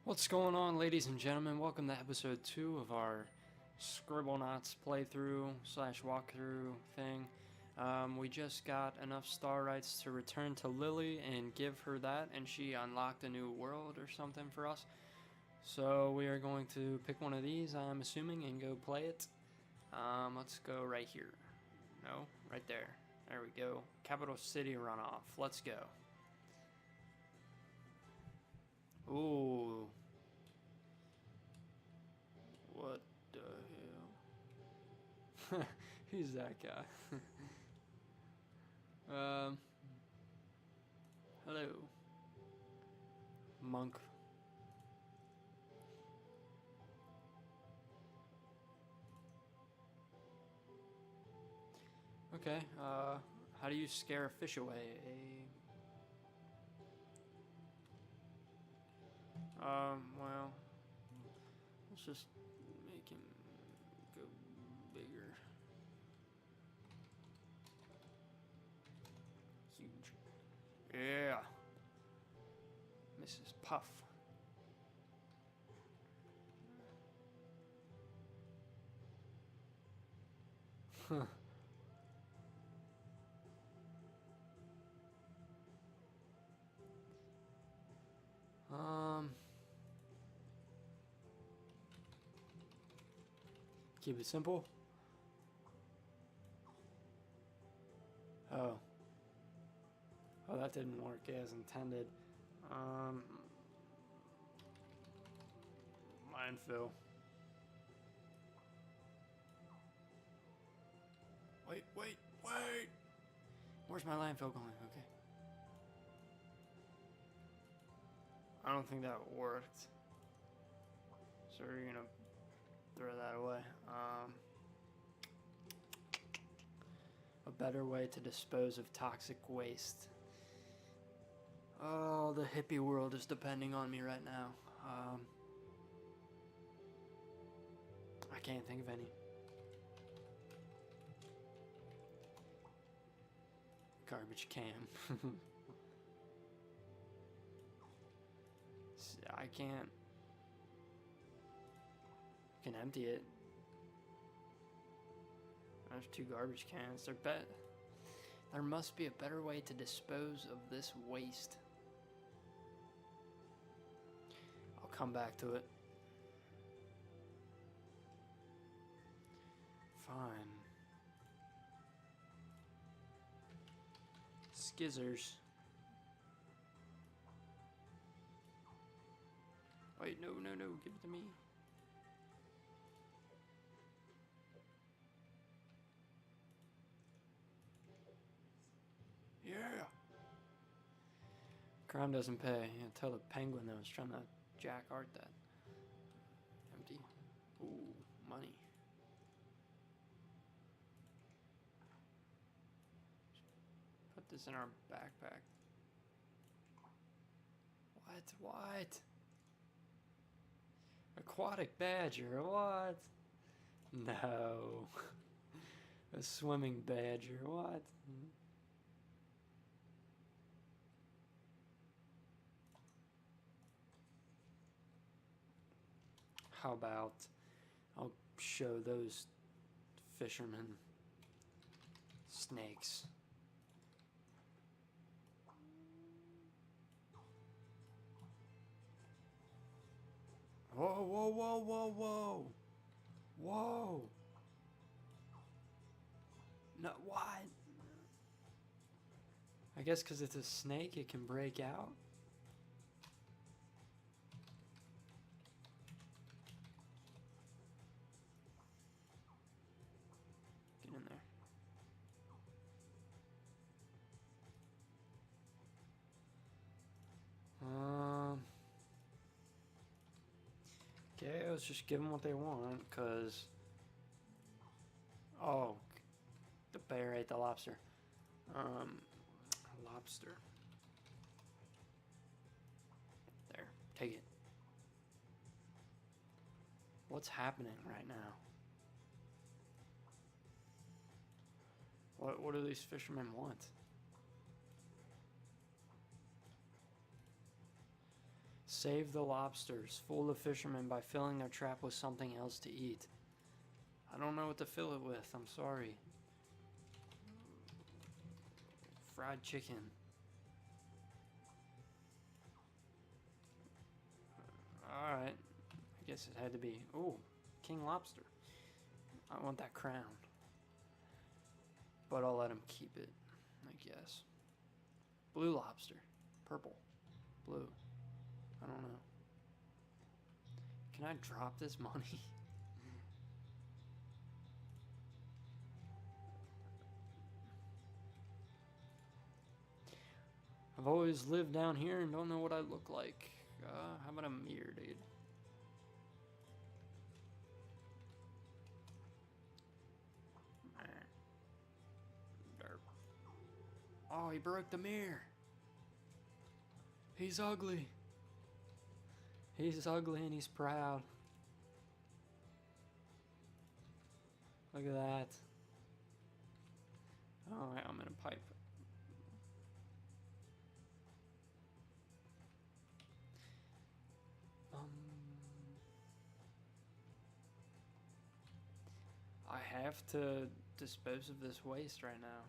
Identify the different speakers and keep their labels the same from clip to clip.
Speaker 1: What's going on, ladies and gentlemen? Welcome to episode 2 of our Scribblenauts playthrough slash walkthrough thing. We just got enough star rights to return to Lily and give her that, and she unlocked a new world or something for us. So we are going to pick one of these, I'm assuming, and go play it. Let's go right here. No, right there. There we go. Capital City runoff. Let's go. Ooh. What the hell? Who's that guy? Hello. Monk. Okay, how do you scare a fish away? Well, let's just make him go bigger. Huge. Yeah. Mrs. Puff. Huh. Keep it simple. Oh. Oh, that didn't work as intended. Landfill. Wait. Where's my landfill going? Okay. I don't think that worked. So we're gonna throw that away. A better way to dispose of toxic waste. Oh, the hippie world is depending on me right now. I can't think of any. Garbage can. I can't. I can empty it. There's 2 garbage cans. There must be a better way to dispose of this waste. I'll come back to it. Fine. Skizzers. Wait, no, give it to me. Yeah. Crime doesn't pay. Yeah, tell the penguin that was trying to jack art that. Empty. Ooh, money. Put this in our backpack. What? Aquatic badger, what? No. A swimming badger, what? How about I'll show those fishermen snakes. Whoa. No, what? I guess because it's a snake, it can break out. Get in there. Okay, let's just give them what they want, because... Oh, the bear ate the lobster. Lobster. There, take it. What's happening right now? What do these fishermen want? Save the lobsters. Fool the fishermen by filling their trap with something else to eat. I don't know what to fill it with. I'm sorry. Fried chicken. Alright. I guess it had to be... Ooh, king lobster. I want that crown. But I'll let him keep it, I guess. Blue lobster. Purple. Blue. I don't know. Can I drop this money? I've always lived down here and don't know what I look like. How about a mirror, dude? Oh, he broke the mirror. He's ugly. He's ugly and he's proud. Look at that. Oh, I'm in a pipe. I have to dispose of this waste right now.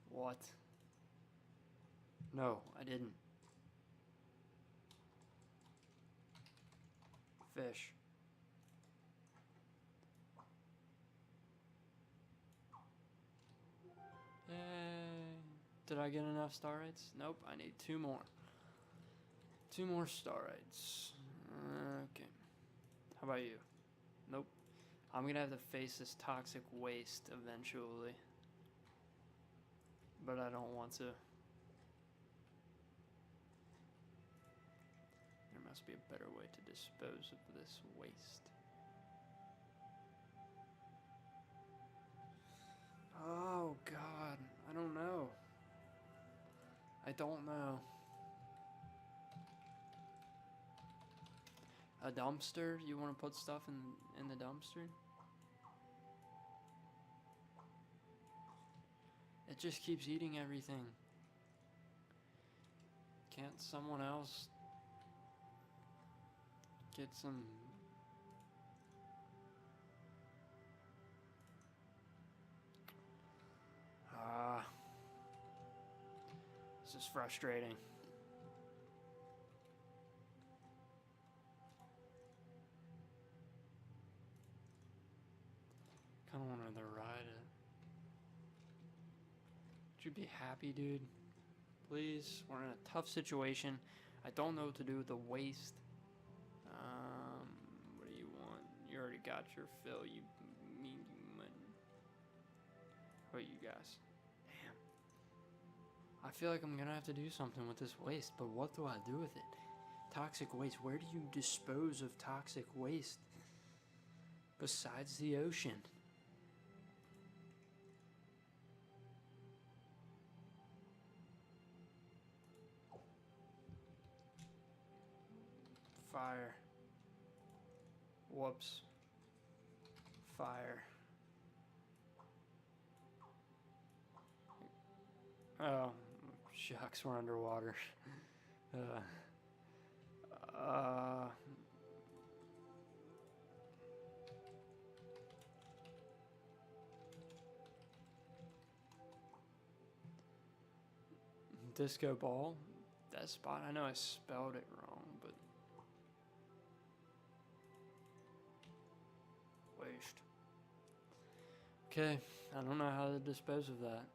Speaker 1: What? No, I didn't. Fish. Yay. Did I get enough star rights? Nope, I need 2 more. 2 more star rights. Okay. How about you? Nope. I'm gonna have to face this toxic waste eventually. But I don't want to. There must be a better way to dispose of this waste. Oh God, I don't know. I don't know. A dumpster? You want to put stuff in the dumpster? It just keeps eating everything. Can't someone else get some... This is frustrating. Kinda wanted to ride it. Would you be happy, dude? Please? We're in a tough situation. I don't know what to do with the waste. What do you want? You already got your fill, you mean human. What about you guys? Damn. I feel like I'm gonna have to do something with this waste, but what do I do with it? Toxic waste. Where do you dispose of toxic waste? Besides the ocean. Fire. Whoops. Fire. Oh, shucks, we're underwater. Disco ball? That spot? I know I spelled it wrong, but... Waste. Okay, I don't know how to dispose of that.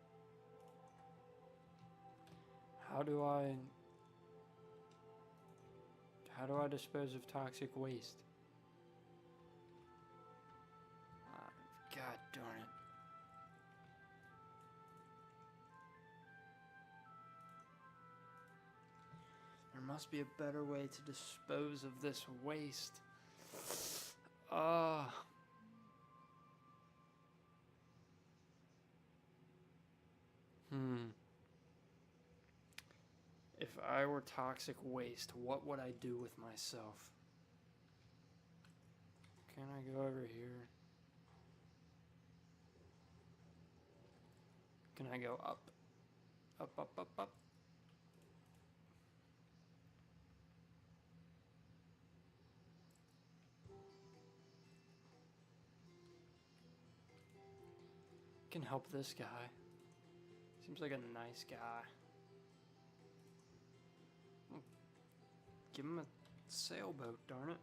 Speaker 1: How do I dispose of toxic waste? God darn it. There must be a better way to dispose of this waste. If I were toxic waste, what would I do with myself? Can I go over here? Can I go up? Up, up, up, up. Can help this guy. Seems like a nice guy. Give him a sailboat, darn it.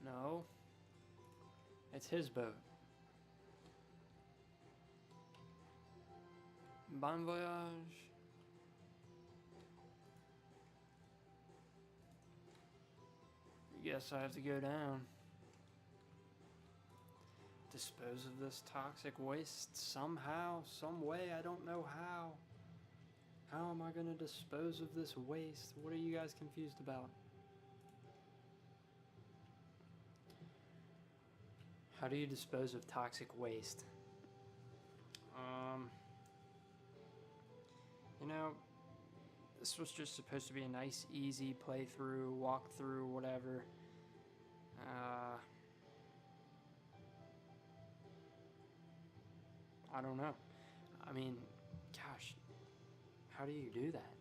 Speaker 1: No. It's his boat. Bon voyage. Guess I have to go down. Dispose of this toxic waste somehow, some way, I don't know how. How am I going to dispose of this waste? What are you guys confused about? How do you dispose of toxic waste? You know, this was just supposed to be a nice, easy playthrough, walkthrough, whatever. I don't know. I mean, gosh, how do you do that?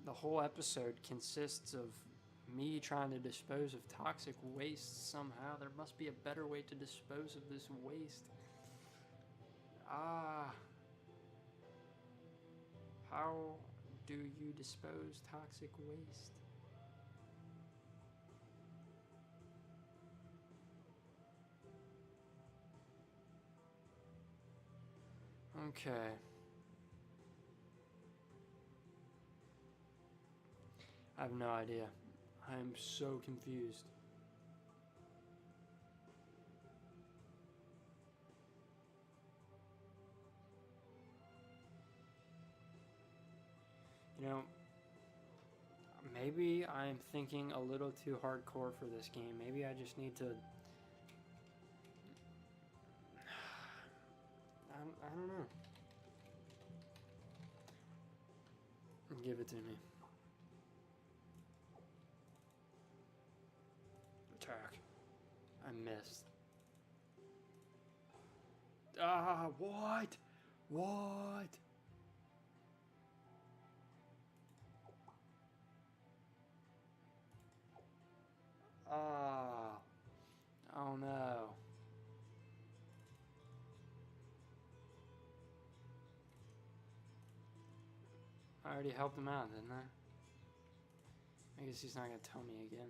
Speaker 1: The whole episode consists of me trying to dispose of toxic waste somehow. There must be a better way to dispose of this waste. How do you dispose toxic waste? Okay. I have no idea. I am so confused. You know, maybe I'm thinking a little too hardcore for this game. Maybe I just need to... I don't know. Give it to me. Attack. I missed. What? What? Oh no. I already helped him out, didn't I? I guess he's not gonna tell me again.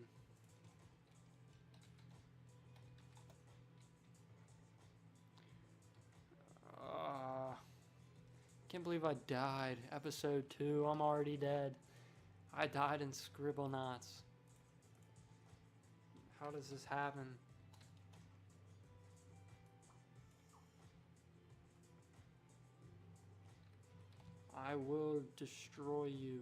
Speaker 1: Can't believe I died. Episode 2, I'm already dead. I died in Scribblenauts. How does this happen? I will destroy you.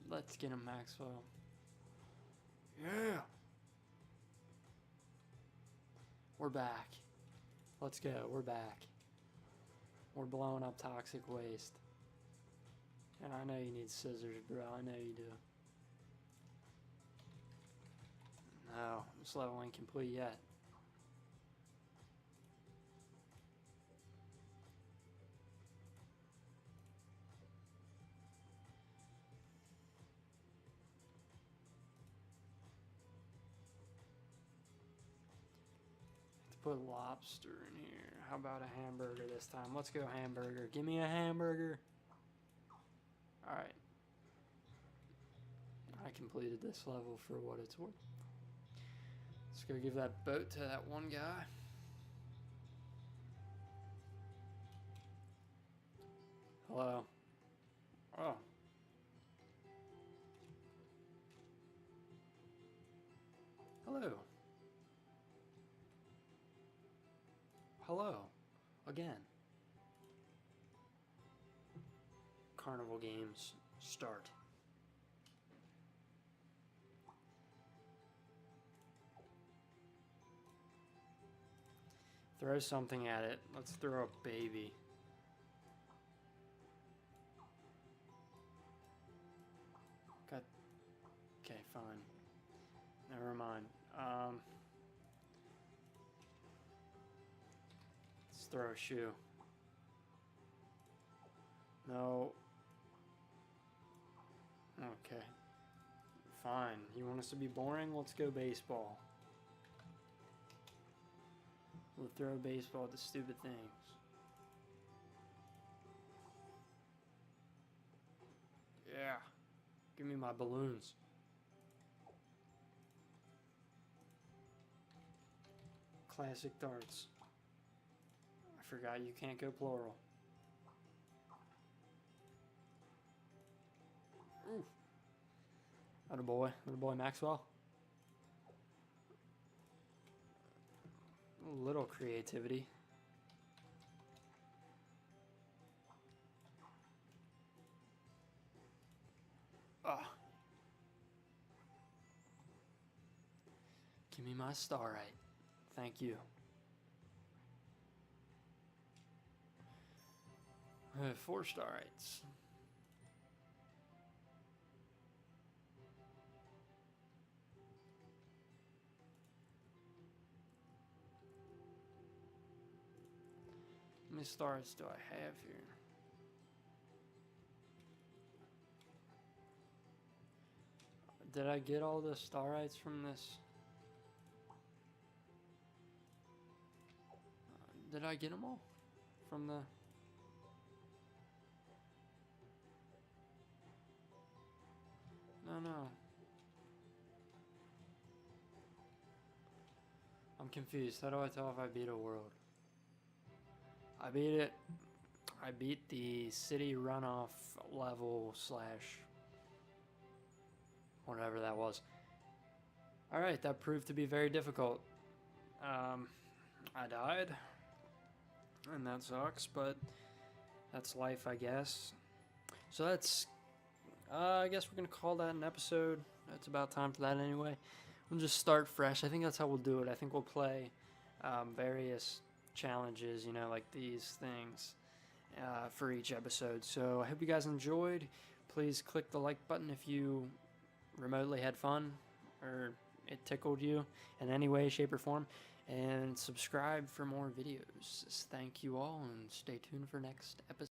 Speaker 1: Let's get him, Maxwell. Yeah! We're back. Let's go, we're back. We're blowing up toxic waste. And I know you need scissors, bro. I know you do. No, this level ain't complete yet. Put lobster in here. How about a hamburger this time? Let's go hamburger. Give me a hamburger. Alright. I completed this level for what it's worth. Let's go give that boat to that one guy. Hello. Oh. Hello. Hello. Again. Carnival games start. Throw something at it. Let's throw a baby. Never mind. Let's throw a shoe. No. Okay. Fine. You want us to be boring? Let's go baseball. We'll throw baseball at the stupid things. Yeah. Give me my balloons. Classic darts. I forgot you can't go plural. Ooh. Attaboy. Attaboy Maxwell. A little creativity. Ah. Give me my star right. Thank you. 4 star rights. How many stars do I have here? Did I get all the star rights from this? Did I get them all from the... No. I'm confused. How do I tell if I beat a world? I beat it. I beat the city runoff level slash whatever that was. Alright, that proved to be very difficult. I died. And that sucks, but that's life, I guess. So that's... I guess we're going to call that an episode. It's about time for that anyway. We'll just start fresh. I think that's how we'll do it. I think we'll play various challenges, you know, like these things for each episode. So I hope you guys enjoyed. Please click the like button if you remotely had fun or it tickled you in any way, shape, or form. And subscribe for more videos. Thank you all, and stay tuned for next episode.